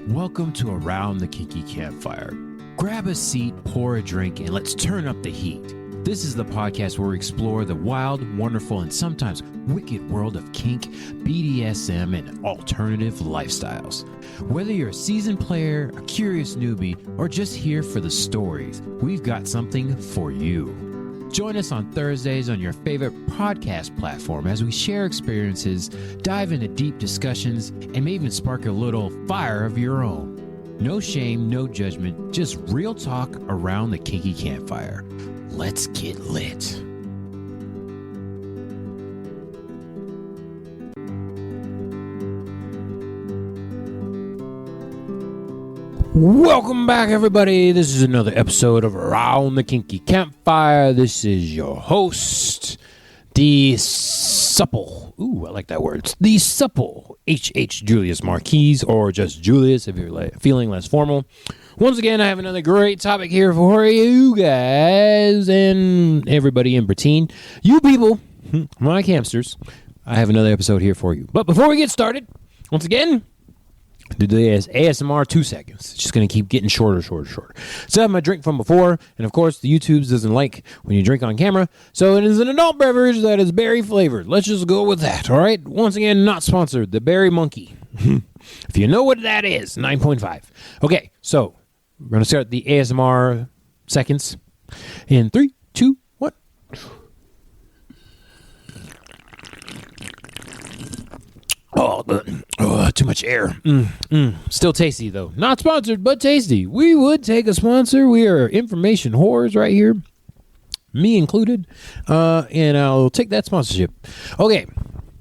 Welcome to Around the Kinky Campfire. Grab a seat, pour a drink, and let's turn up the heat. This is the podcast where we explore the wild, wonderful, and sometimes wicked world of kink, BDSM, and alternative lifestyles. Whether you're a seasoned player, a curious newbie, or just here for the stories, we've got something for you. Join us on Thursdays on your favorite podcast platform as we share experiences, dive into deep discussions, and may even spark a little fire of your own. No shame, no judgment, just real talk around the kinky campfire. Let's get lit. Welcome back, everybody. This is another episode of Around the Kinky Campfire. This is your host, the supple, I like that word, the supple H.H. Julius Marquise, or just Julius if you're feeling less formal. Once again, I have another great topic here for you guys and everybody in between. You people, my campsters, I have another episode here for you. But before we get started, once again, do the ASMR 2 seconds. It's just going to keep getting shorter. So I have my drink from before, and of course the YouTube doesn't like when you drink on camera, so it is an adult beverage that is berry flavored. Let's just go with that, all right? Once again, not sponsored, the Berry Monkey. If you know what that is, 9.5. Okay, so we're going to start the ASMR seconds in 3, 2, 1. Oh, too much air. Still tasty, though. Not sponsored, but tasty. We would take a sponsor. We are information whores right here, me included, and I'll take that sponsorship. Okay,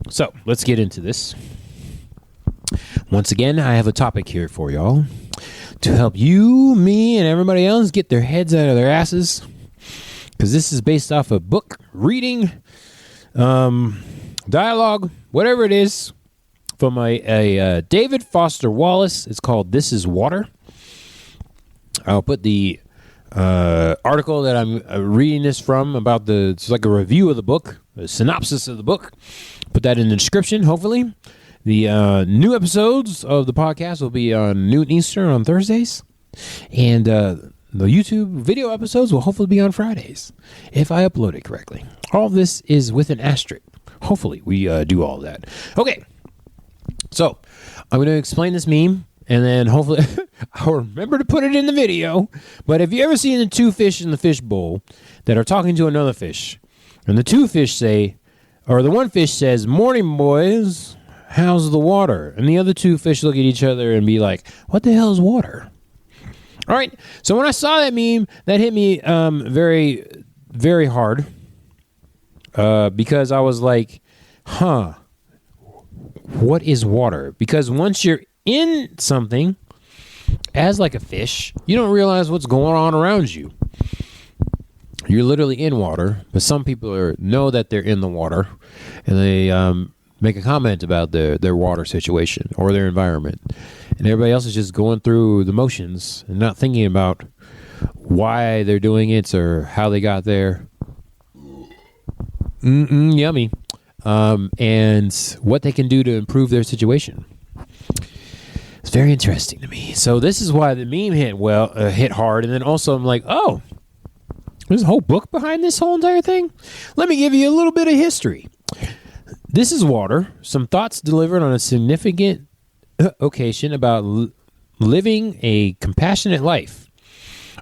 so let's get into this. Once again, I have a topic here for y'all to help you, me, and everybody else get their heads out of their asses, because this is based off a book, reading, dialogue, whatever it is, from a David Foster Wallace. It's called This Is Water. I'll put the article that I'm reading this from about it's like a review of the book, a synopsis of the book. Put that in the description, hopefully. The new episodes of the podcast will be on noon Eastern on Thursdays. And the YouTube video episodes will hopefully be on Fridays, if I upload it correctly. All of this is with an asterisk. Hopefully we do all of that. Okay. So, I'm going to explain this meme, and then hopefully I'll remember to put it in the video. But if you ever seen the two fish in the fish bowl that are talking to another fish, and the two fish say, or the one fish says, "Morning, boys, how's the water?" And the other two fish look at each other and be like, "What the hell is water?" All right, so when I saw that meme, that hit me very, very hard, because I was like, what is water? Because once you're in something, as like a fish, you don't realize what's going on around you. You're literally in water, but some people know that they're in the water, and they make a comment about their water situation or their environment. And everybody else is just going through the motions and not thinking about why they're doing it or how they got there. Yummy. And what they can do to improve their situation. It's very interesting to me. So this is why the meme hit hard, and then also I'm like, oh, there's a whole book behind this whole entire thing? Let me give you a little bit of history. This is Water, some thoughts delivered on a significant occasion about living a compassionate life.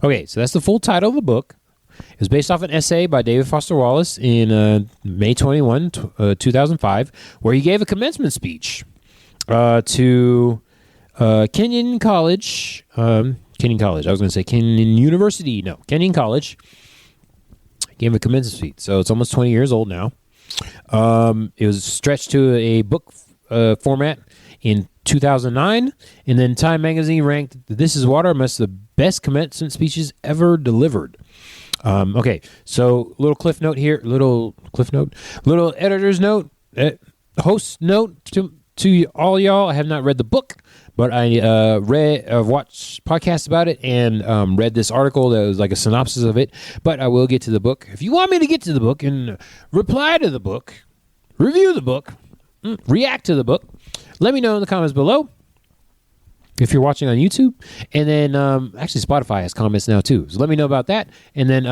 Okay, so that's the full title of the book. It was based off an essay by David Foster Wallace in May 21, 2005, where he gave a commencement speech to Kenyon College. Kenyon College. I was going to say Kenyon University. No, Kenyon College. He gave a commencement speech. So it's almost 20 years old now. It was stretched to a book format in 2009, and then Time Magazine ranked This Is Water amongst the best commencement speeches ever delivered. Okay, so little cliff note here, little editor's note, host note to all y'all. I have not read the book, but I've watched podcasts about it and read this article that was like a synopsis of it. But I will get to the book. If you want me to get to the book and reply to the book, review the book, react to the book, let me know in the comments below. if you're watching on YouTube. And then actually Spotify has comments now too. So let me know about that. And then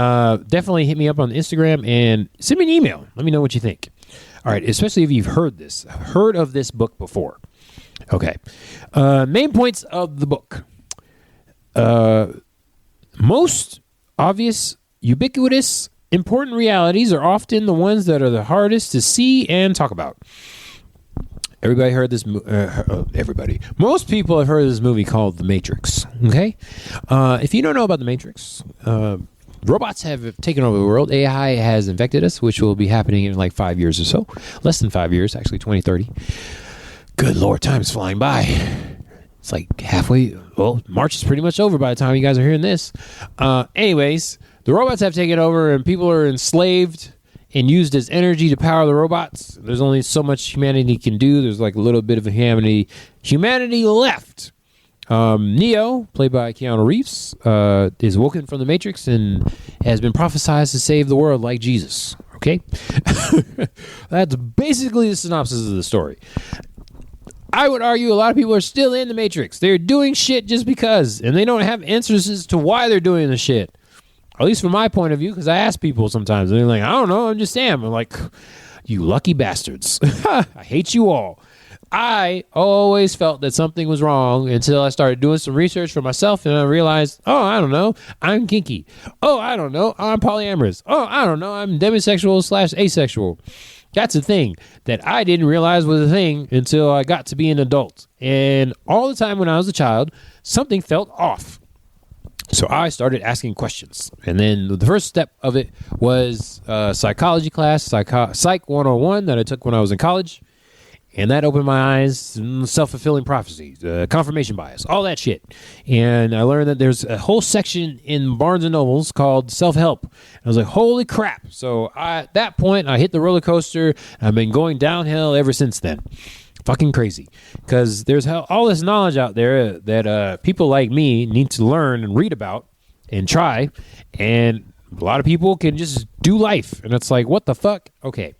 definitely hit me up on Instagram and send me an email. Let me know what you think. All right, especially if you've heard of this book before. Okay. Main points of the book. Most obvious, ubiquitous, important realities are often the ones that are the hardest to see and talk about. Everybody heard this. Everybody. Most people have heard of this movie called The Matrix. Okay, if you don't know about The Matrix, robots have taken over the world. AI has infected us, which will be happening in like 5 years or so. Less than 5 years, actually, 2030. Good Lord, time's flying by. It's like halfway. Well, March is pretty much over by the time you guys are hearing this. Anyways, the robots have taken over, and people are enslaved and used as energy to power the robots. There's only so much humanity can do. There's like a little bit of humanity left. Neo, played by Keanu Reeves, is woken from the Matrix and has been prophesied to save the world like Jesus. Okay? That's basically the synopsis of the story. I would argue a lot of people are still in the Matrix. They're doing shit just because, and they don't have answers as to why they're doing the shit. At least from my point of view, because I ask people sometimes, and they're like, I don't know, I'm just am. I'm like, you lucky bastards. I hate you all. I always felt that something was wrong until I started doing some research for myself, and I realized, oh, I don't know, I'm kinky. Oh, I don't know, I'm polyamorous. Oh, I don't know, I'm demisexual/asexual. That's a thing that I didn't realize was a thing until I got to be an adult. And all the time when I was a child, something felt off. So I started asking questions. And then the first step of it was a psychology class, Psych 101 that I took when I was in college. And that opened my eyes, self-fulfilling prophecy, confirmation bias, all that shit. And I learned that there's a whole section in Barnes & Nobles called self-help. I was like, holy crap. So at that point, I hit the roller coaster. I've been going downhill ever since then. Fucking crazy. Because there's all this knowledge out there that people like me need to learn and read about and try. And a lot of people can just do life. And it's like, what the fuck? Okay.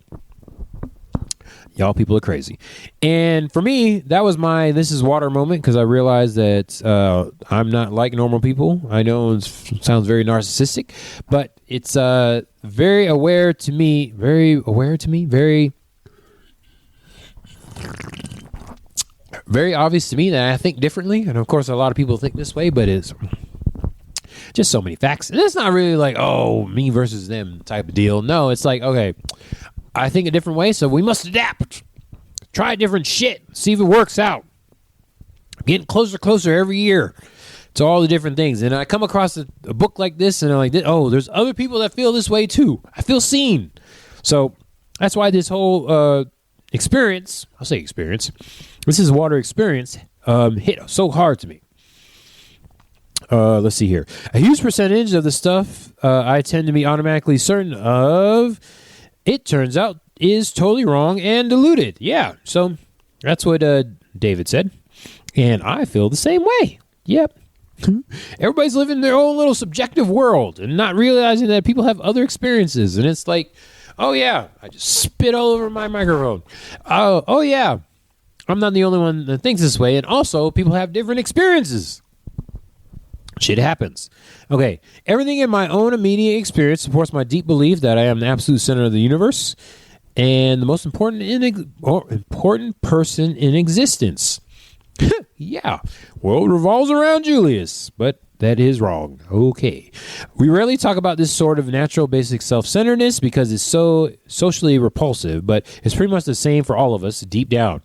Y'all people are crazy. And for me, that was my this is water moment, because I realized that I'm not like normal people. I know it sounds very narcissistic, but it's very obvious to me, very obvious to me that I think differently. And of course, a lot of people think this way, but it's just so many facts. And it's not really like, oh, me versus them type of deal. No, it's like, okay, I think a different way, so we must adapt. Try different shit. See if it works out. Getting closer every year to all the different things. And I come across a book like this, and I'm like, oh, there's other people that feel this way too. I feel seen. So that's why this whole experience, this is water experience, hit so hard to me. Let's see here. A huge percentage of the stuff I tend to be automatically certain of, it turns out, is totally wrong and diluted. Yeah, so that's what David said. And I feel the same way. Yep. Everybody's living their own little subjective world and not realizing that people have other experiences. And it's like, oh, yeah, I just spit all over my microphone. Oh, yeah, I'm not the only one that thinks this way. And also, people have different experiences. Shit happens. Okay, everything in my own immediate experience supports my deep belief that I am the absolute center of the universe and the most important person in existence. Yeah, world revolves around Julius, but that is wrong. Okay. We rarely talk about this sort of natural basic self-centeredness because it's so socially repulsive, but it's pretty much the same for all of us deep down.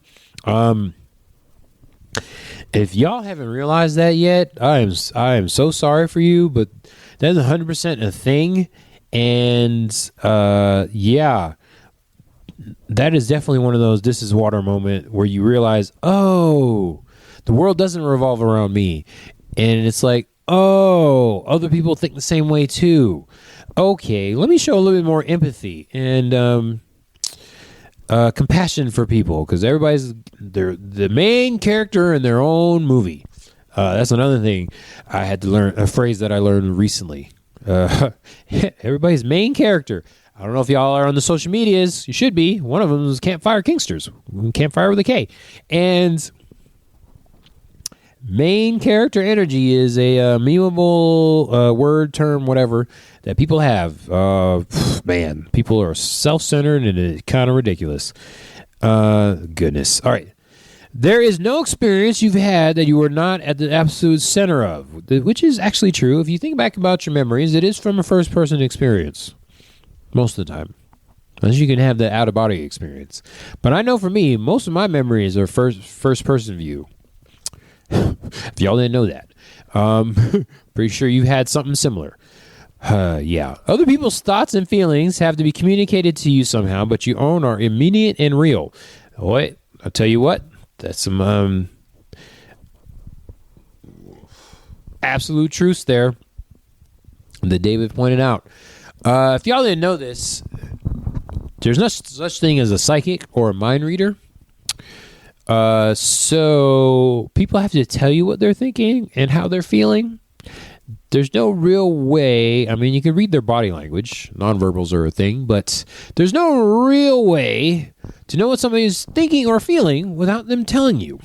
If y'all haven't realized that yet, I am so sorry for you, but that's 100% a thing. And yeah, that is definitely one of those this is water moment where you realize, oh, the world doesn't revolve around me. And it's like, oh, other people think the same way too. Okay, let me show a little bit more empathy and compassion for people, because everybody's the main character in their own movie. That's another thing I had to learn, a phrase that I learned recently. Everybody's main character. I don't know if y'all are on the social medias. You should be. One of them is Campfire Kingsters. Campfire with a K. And Main character energy is a memeable word, term, whatever, that people have. Man, people are self-centered and it's kind of ridiculous. Goodness. All right. There is no experience you've had that you are not at the absolute center of, which is actually true. If you think back about your memories, it is from a first-person experience most of the time. Unless you can have the out-of-body experience. But I know for me, most of my memories are first-person view. If y'all didn't know that. Pretty sure you had something similar. Yeah. Other people's thoughts and feelings have to be communicated to you somehow, but your own are immediate and real. Wait, I'll tell you what. That's some absolute truths there that David pointed out. If y'all didn't know this, there's no such thing as a psychic or a mind reader. So people have to tell you what they're thinking and how they're feeling. There's no real way. I mean, you can read their body language. Nonverbals are a thing, but there's no real way to know what somebody is thinking or feeling without them telling you.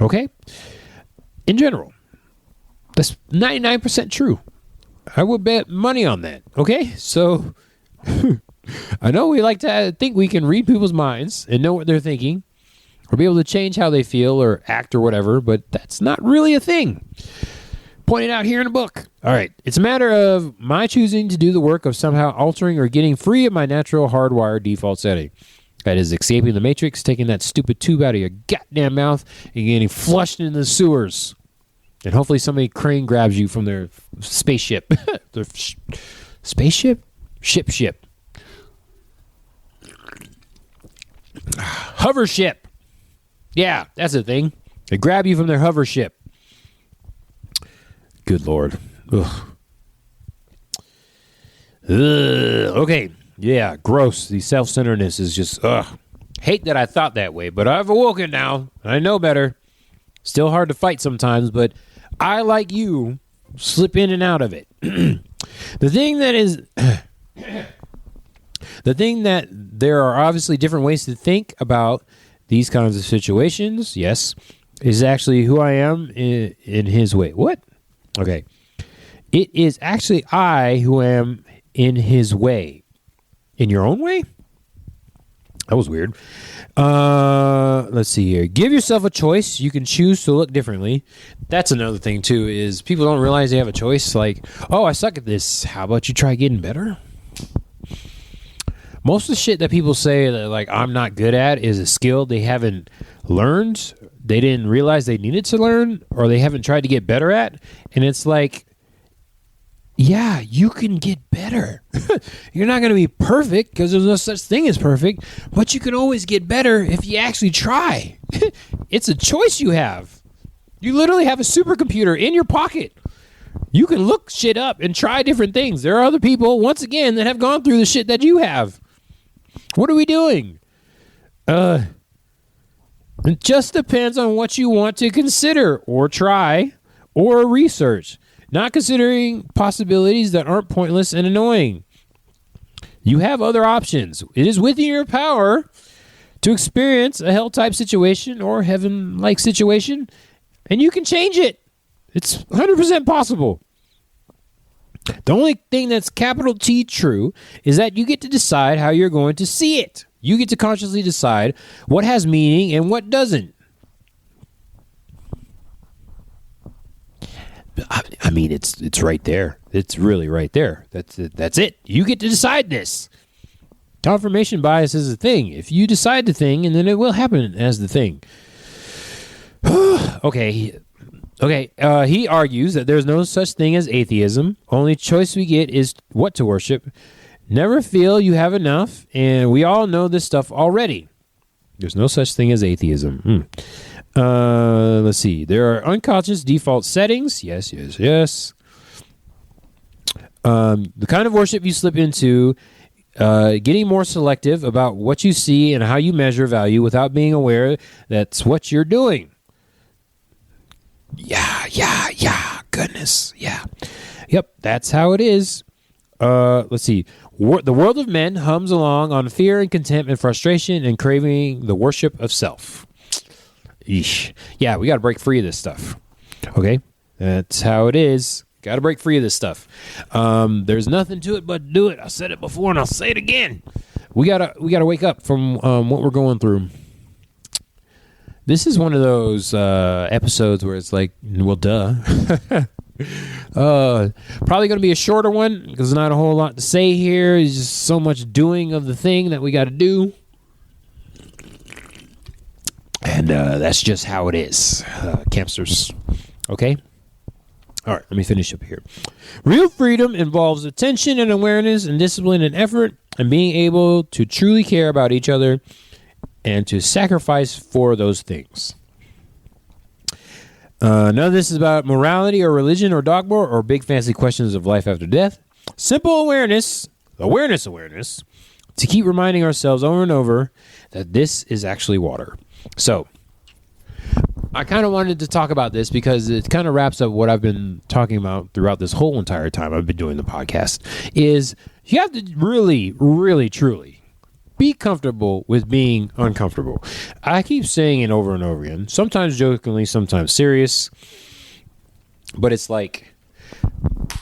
Okay? In general, that's 99% true. I would bet money on that. Okay? So I know we like to think we can read people's minds and know what they're thinking, or be able to change how they feel or act or whatever, but that's not really a thing. Pointed out here in a book. All right. It's a matter of my choosing to do the work of somehow altering or getting free of my natural hardwired default setting. That is escaping the matrix, taking that stupid tube out of your goddamn mouth, and getting flushed into the sewers. And hopefully somebody crane grabs you from their spaceship. Their spaceship? Ship. Hover ship. Yeah, that's the thing. They grab you from their hover ship. Good Lord. Ugh. Okay. Yeah, gross. The self-centeredness is just, hate that I thought that way, but I've awoken now. I know better. Still hard to fight sometimes, but I, like you, slip in and out of it. The thing that there are obviously different ways to think about these kinds of situations, yes, is actually who I am in his way. What? Okay. It is actually I who am in his way. In your own way? That was weird. Let's see here. Give yourself a choice. You can choose to look differently. That's another thing, too, is people don't realize they have a choice. Like, oh, I suck at this. How about you try getting better? Most of the shit that people say that, like, I'm not good at is a skill they haven't learned. They didn't realize they needed to learn, or they haven't tried to get better at. And it's like, yeah, you can get better. You're not going to be perfect because there's no such thing as perfect, but you can always get better if you actually try. It's a choice you have. You literally have a supercomputer in your pocket. You can look shit up and try different things. There are other people, once again, that have gone through the shit that you have. What are we doing? It just depends on what you want to consider or try or research. Not considering possibilities that aren't pointless and annoying. You have other options. It is within your power to experience a hell-type situation or heaven-like situation, and you can change it. It's 100% possible. The only thing that's capital T true is that you get to decide how you're going to see it. You get to consciously decide what has meaning and what doesn't. I mean, it's right there. It's really right there. That's it. You get to decide this. Confirmation bias is a thing. If you decide the thing, and then it will happen as the thing. Okay. He argues that there's no such thing as atheism. Only choice we get is what to worship. Never feel you have enough, and we all know this stuff already. There's no such thing as atheism. Let's see. There are unconscious default settings. Yes. The kind of worship you slip into, getting more selective about what you see and how you measure value without being aware that's what you're doing. Yeah. Goodness. Yeah. Yep. That's how it is. Let's see. The world of men hums along on fear and contempt and frustration and craving the worship of self. Eesh. Yeah, we got to break free of this stuff. Okay? That's how it is. Got to break free of this stuff. There's nothing to it but do it. I said it before and I'll say it again. We gotta wake up from what we're going through. This is one of those episodes where it's like, well, duh. Probably going to be a shorter one because there's not a whole lot to say here. There's just so much doing of the thing that we got to do. And that's just how it is, campsters. Okay? All right, let me finish up here. Real freedom involves attention and awareness and discipline and effort and being able to truly care about each other and to sacrifice for those things. None of this is about morality or religion or dogma or big fancy questions of life after death. Simple awareness, to keep reminding ourselves over and over that this is actually water. So, I kind of wanted to talk about this because it kind of wraps up what I've been talking about throughout this whole entire time I've been doing the podcast, is you have to really, really, truly be comfortable with being uncomfortable. I keep saying it over and over again, sometimes jokingly, sometimes serious, but it's like,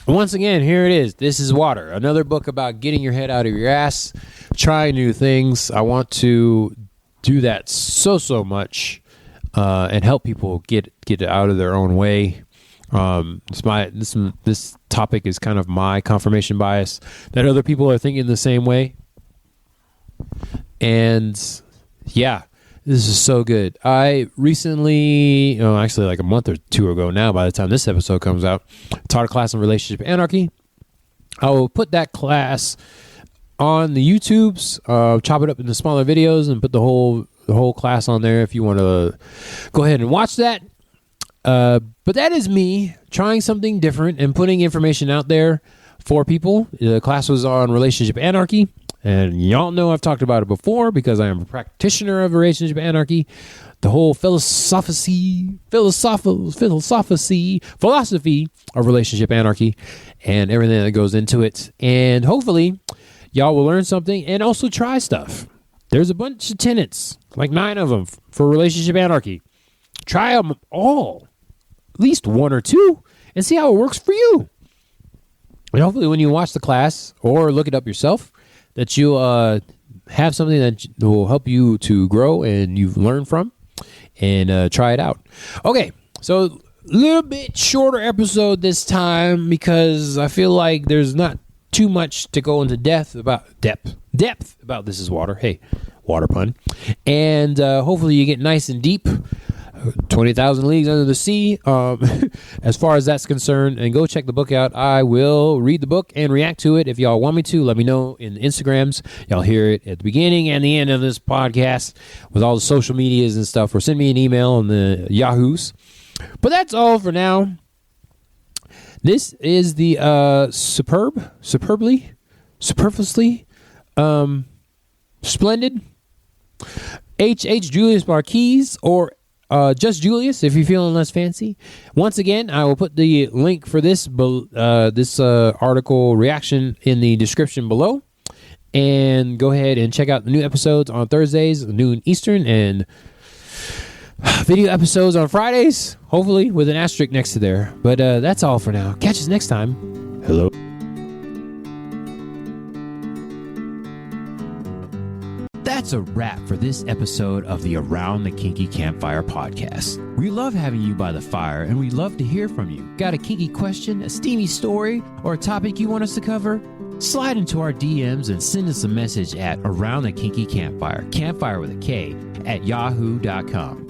once again, here it is. This is Water, another book about getting your head out of your ass, trying new things. I want to do that so much. And help people get out of their own way. This topic is kind of my confirmation bias that other people are thinking the same way. And yeah, this is so good. I recently, actually like a month or two ago now, by the time this episode comes out, taught a class on relationship anarchy. I will put that class on the YouTubes, chop it up into smaller videos and put the whole class on there if you want to go ahead and watch that. But that is me trying something different and putting information out there for people. The class was on relationship anarchy, and y'all know I've talked about it before because I am a practitioner of relationship anarchy. The whole philosophy of relationship anarchy and everything that goes into it. And hopefully y'all will learn something and also try stuff. There's a bunch of tenets, like 9 of them, for relationship anarchy. Try them all, at least 1 or 2, and see how it works for you. And hopefully when you watch the class or look it up yourself, that you have something that will help you to grow and you've learned from, and try it out. Okay, so a little bit shorter episode this time because I feel like there's not too much to go into depth about This is Water. Hey, water pun. And hopefully you get nice and deep, 20,000 Leagues Under the Sea, as far as that's concerned. And go check the book out. I will read the book and react to it. If y'all want me to, let me know in the Instagrams. Y'all hear it at the beginning and the end of this podcast with all the social medias and stuff, or send me an email on the Yahoos. But that's all for now. This is the superfluously splendid H. Julius Marquise, or just Julius if you're feeling less fancy. Once again, I will put the link for this article reaction in the description below. And go ahead and check out the new episodes on Thursdays, noon Eastern, and video episodes on Fridays, hopefully with an asterisk next to there. But that's all for now. Catch us next time. Hello. That's a wrap for this episode of the Around the Kinky Campfire podcast. We love having you by the fire, and we love to hear from you. Got a kinky question, a steamy story, or a topic you want us to cover? Slide into our DMs and send us a message at Around the Kinky Campfire, campfire with a K, at yahoo.com.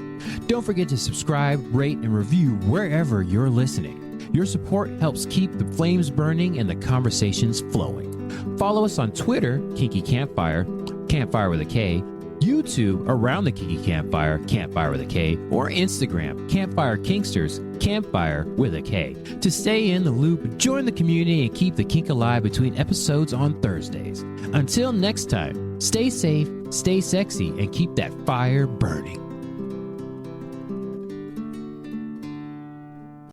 Don't forget to subscribe, rate, and review wherever you're listening. Your support helps keep the flames burning and the conversations flowing. Follow us on Twitter, Kinky Campfire, campfire with a K, YouTube, Around the Kinky Campfire, campfire with a K, or Instagram, Campfire Kinksters, campfire with a K. To stay in the loop, join the community and keep the kink alive between episodes on Thursdays. Until next time, stay safe, stay sexy, and keep that fire burning.